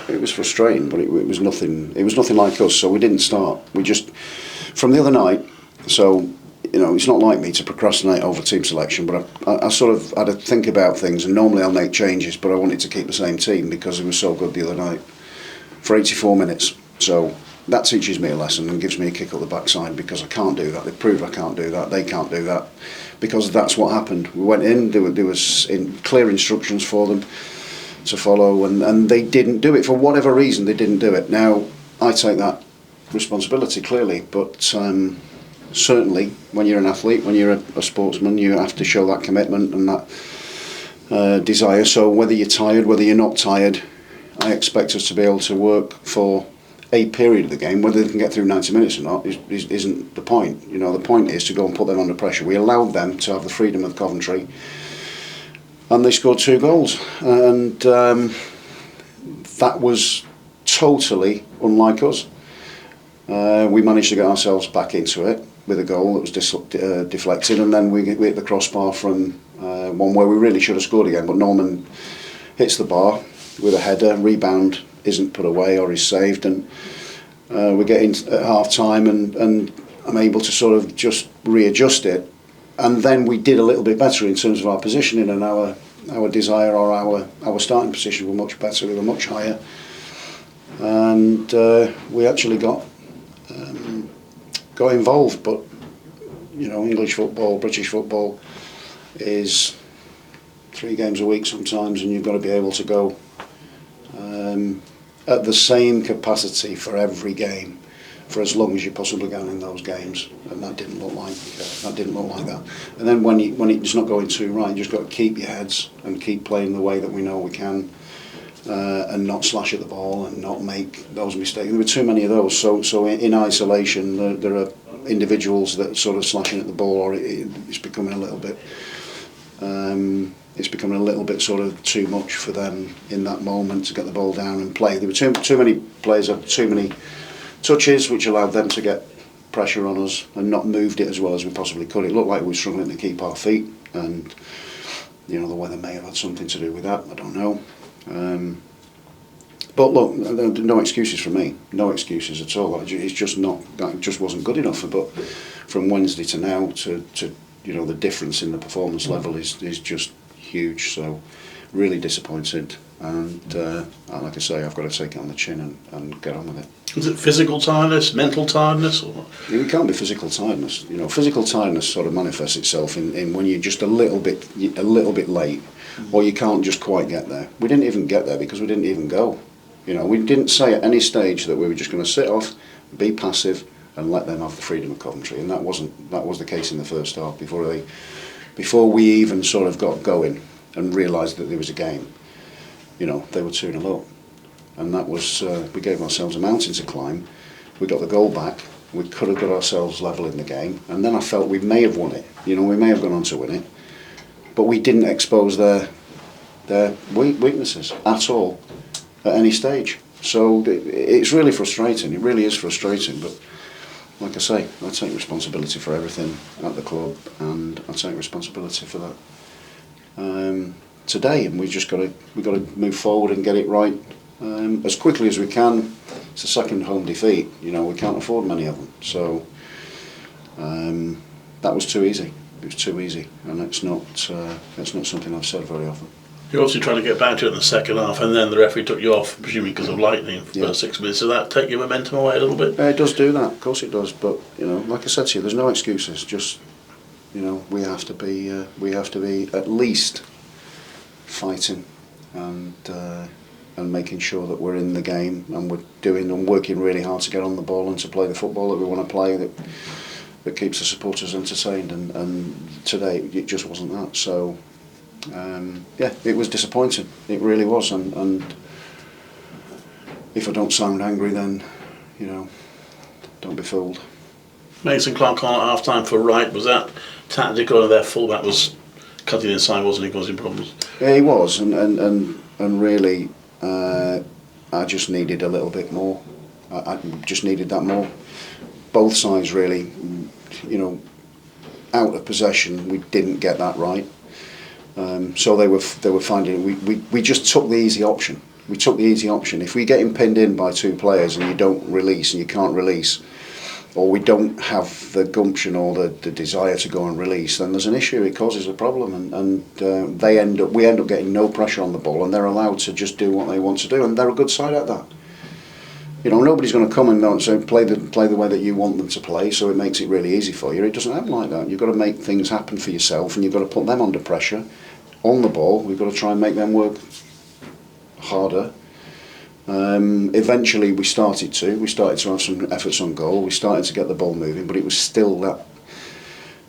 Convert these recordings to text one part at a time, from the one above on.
it was frustrating, but it was nothing. It was nothing like us. So we didn't start. We just from the other night. So it's not like me to procrastinate over team selection, but I sort of had to think about things. And normally I'll make changes, but I wanted to keep the same team because it was so good the other night for 84 minutes. So that teaches me a lesson and gives me a kick up the backside because I can't do that. They prove I can't do that. They can't do that because that's what happened. We went in. There was clear instructions for them to follow, and they didn't do it for whatever reason. They didn't do it. Now I take that responsibility clearly, but certainly when you're an athlete, when you're a sportsman, you have to show that commitment and that desire. So whether you're tired, whether you're not tired, I expect us to be able to work for a period of the game. Whether they can get through 90 minutes or not isn't the point. The point is to go and put them under pressure. We allowed them to have the freedom of Coventry, and they scored 2 goals, and that was totally unlike us. We managed to get ourselves back into it with a goal that was deflected, and then we hit the crossbar from one where we really should have scored again, but Norman hits the bar with a header, rebound isn't put away or is saved, and we get in at half time, and I'm able to sort of just readjust it, and then we did a little bit better in terms of our positioning, and our desire or our starting position were much better. They were much higher, and we actually got involved. But English football, British football is 3 games a week sometimes, and you've got to be able to go at the same capacity for every game for as long as you possibly can in those games, and that didn't look like that. And then when it's not going too right, you just got to keep your heads and keep playing the way that we know we can, and not slash at the ball and not make those mistakes. There were too many of those. So in isolation, there are individuals that sort of slashing at the ball, or it's becoming a little bit. It's becoming a little bit sort of too much for them in that moment to get the ball down and play. There were too many players had too many touches, which allowed them to get pressure on us and not moved it as well as we possibly could. It looked like we were struggling to keep our feet, and the weather may have had something to do with that. I don't know. But look, no excuses from me. No excuses at all. It's just not. That just wasn't good enough. But from Wednesday to now, to the difference in the performance level is just huge. So really disappointed, and like I say, I've got to take it on the chin and get on with it. Is it physical tiredness, mental tiredness, or? It can't be physical tiredness. Physical tiredness sort of manifests itself in when you're just a little bit late, or you can't just quite get there. We didn't even get there because we didn't even go. We didn't say at any stage that we were just going to sit off, be passive, and let them have the freedom of Coventry. And that was the case in the first half before we even sort of got going and realised that there was a game. They were 2-0 up, and that was we gave ourselves a mountain to climb. We got the goal back. We could have got ourselves level in the game, and then I felt we may have won it. We may have gone on to win it, but we didn't expose their weaknesses at all at any stage. So it's really frustrating. It really is frustrating, but like I say, I take responsibility for everything at the club, and I take responsibility for that today. And we've got to move forward and get it right as quickly as we can. It's the second home defeat. We can't afford many of them. So that was too easy. It was too easy, and it's not something I've said very often. You obviously tried to get back to it in the second half, and then the referee took you off, presumably because of lightning, for the first 6 minutes. Does that take your momentum away a little bit? It does do that, of course it does. But like I said to you, there's no excuses. Just we have to be at least fighting and making sure that we're in the game, and we're working really hard to get on the ball and to play the football that we want to play, that keeps the supporters entertained. And today it just wasn't that. So. It was disappointing. It really was, and if I don't sound angry, then don't be fooled. Mason Clark on at half time for Wright. Was that tactical, or their fullback was cutting inside, wasn't he, causing problems? Yeah, he was, and really, I just needed a little bit more. I just needed that more. Both sides really, out of possession, we didn't get that right. So they were finding we just took the easy option. we took the easy option. If we get him pinned in by 2 players and you don't release and you can't release, or we don't have the gumption or the desire to go and release, then there's an issue. It causes a problem, and we end up getting no pressure on the ball, and they're allowed to just do what they want to do, and they're a good side at that. You know, nobody's going to come and say play the way that you want them to play, so it makes it really easy for you. It doesn't happen like that. You've got to make things happen for yourself, and you've got to put them under pressure on the ball. We've got to try and make them work harder. Eventually we started to have some efforts on goal. We started to get the ball moving, but it was still that,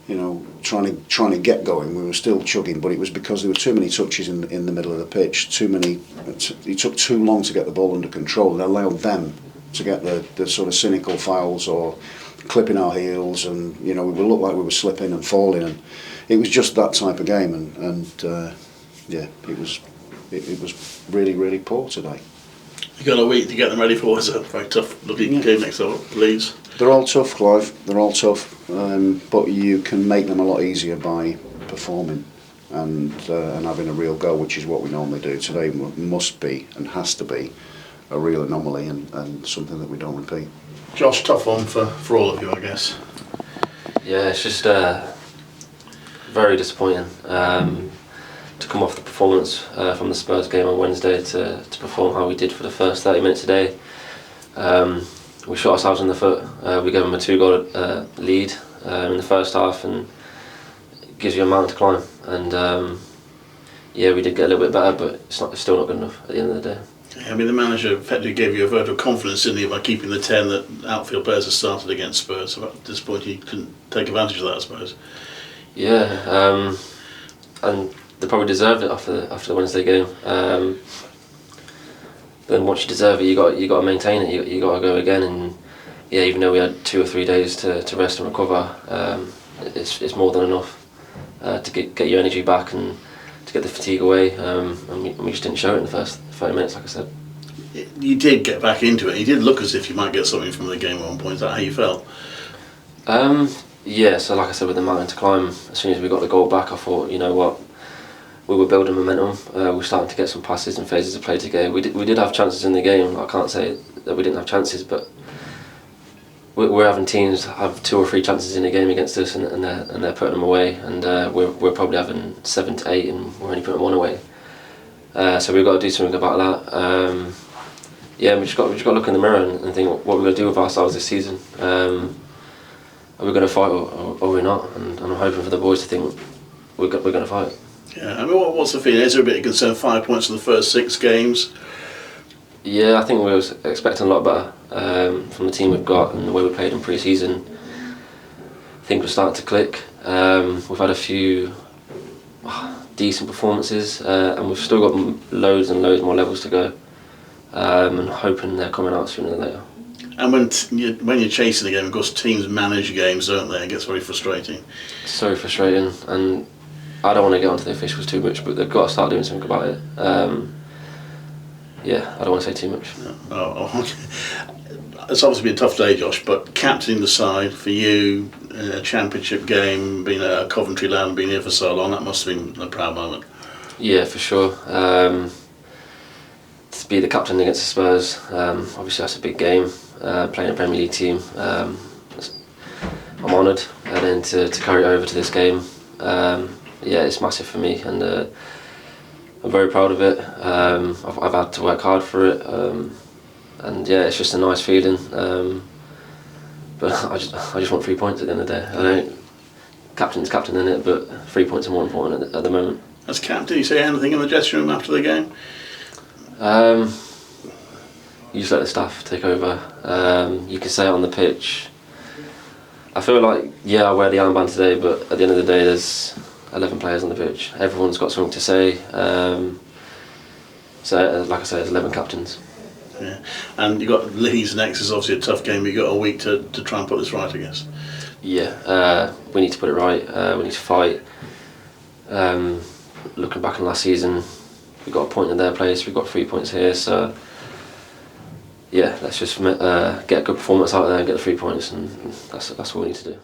you know, trying to get going. We were still chugging, but it was because there were too many touches in the middle of the pitch. It took too long to get the ball under control, and allowed them to get the sort of cynical fouls or clipping our heels, and you know, we looked like we were slipping and falling, and it was just that type of game, and yeah, it was really, really poor today. You got a week to get them ready for. It's a very tough looking game next door, Leeds. They're all tough, Clive. They're all tough, but you can make them a lot easier by performing and having a real go, which is what we normally do. Today must be and has to be a real anomaly and something that we don't repeat. Josh, tough one for all of you, I guess. Yeah, it's just very disappointing to come off the performance from the Spurs game on Wednesday to perform how we did for the first 30 minutes today. We shot ourselves in the foot. We gave them a 2-goal lead in the first half, and it gives you a mountain to climb. And yeah, we did get a little bit better, but it's still not good enough at the end of the day. I mean, the manager effectively gave you a vote of confidence, didn't he, by keeping the 10 that outfield players have started against Spurs. So at this point, you couldn't take advantage of that, I suppose. Yeah, and they probably deserved it after the Wednesday game. Then once you deserve it, you got to maintain it. You got to go again. And yeah, even though we had 2 or 3 days to rest and recover, it's more than enough to get your energy back and to get the fatigue away. And we just didn't show it in the first 30 minutes, like I said. You did get back into it. You did look as if you might get something from the game at one point. Is that how you felt? Yeah, so like I said, with the mountain to climb, as soon as we got the goal back, I thought, you know what, we were building momentum. We were starting to get some passes and phases of play together. We did have chances in the game. I can't say that we didn't have chances, but we're having teams have 2 or 3 chances in a game against us, and they're putting them away, and we're probably having 7 to 8, and we're only putting 1 away. So we've got to do something about that. Yeah, we just got to look in the mirror and think what we're going to do with ourselves this season. Are we going to fight or we're not? And I'm hoping for the boys to think we're going to fight. Yeah, I mean, what's the feeling? Is there a bit of concern? 5 points in the first 6 games. Yeah, I think we were expecting a lot better from the team we've got and the way we played in pre-season. I think we're starting to click. We've had a few decent performances, and we've still got loads and loads more levels to go. And hoping they're coming out sooner than later. And when you're chasing the game, of course, teams manage games, don't they? It gets very frustrating. It's so frustrating, and I don't want to get onto the officials too much, but they've got to start doing something about it. Yeah, I don't want to say too much. No. Oh, okay. It's obviously been a tough day, Josh, but captaining the side for you in a championship game, being a Coventry lad and being here for so long, that must have been a proud moment. Yeah, for sure. To be the captain against the Spurs, obviously that's a big game. Playing a Premier League team, I'm honoured, and then to carry it over to this game, yeah, it's massive for me, and I'm very proud of it. I've had to work hard for it, and yeah, it's just a nice feeling. But I just want 3 points at the end of the day. I don't. Captain's captain in it, but 3 points are more important at the moment. As captain, you say anything in the dressing room after the game? You just let the staff take over. You can say it on the pitch. I feel like, yeah, I wear the armband today, but at the end of the day, there's 11 players on the pitch. Everyone's got something to say. So, like I said, there's 11 captains. Yeah, and you've got Leeds next. Is obviously a tough game. You've got a week to try and put this right, I guess. Yeah, we need to put it right. We need to fight. Looking back on last season, we got a point in their place. We got 3 points here. So yeah, let's just get a good performance out there and get the 3 points, and that's what we need to do.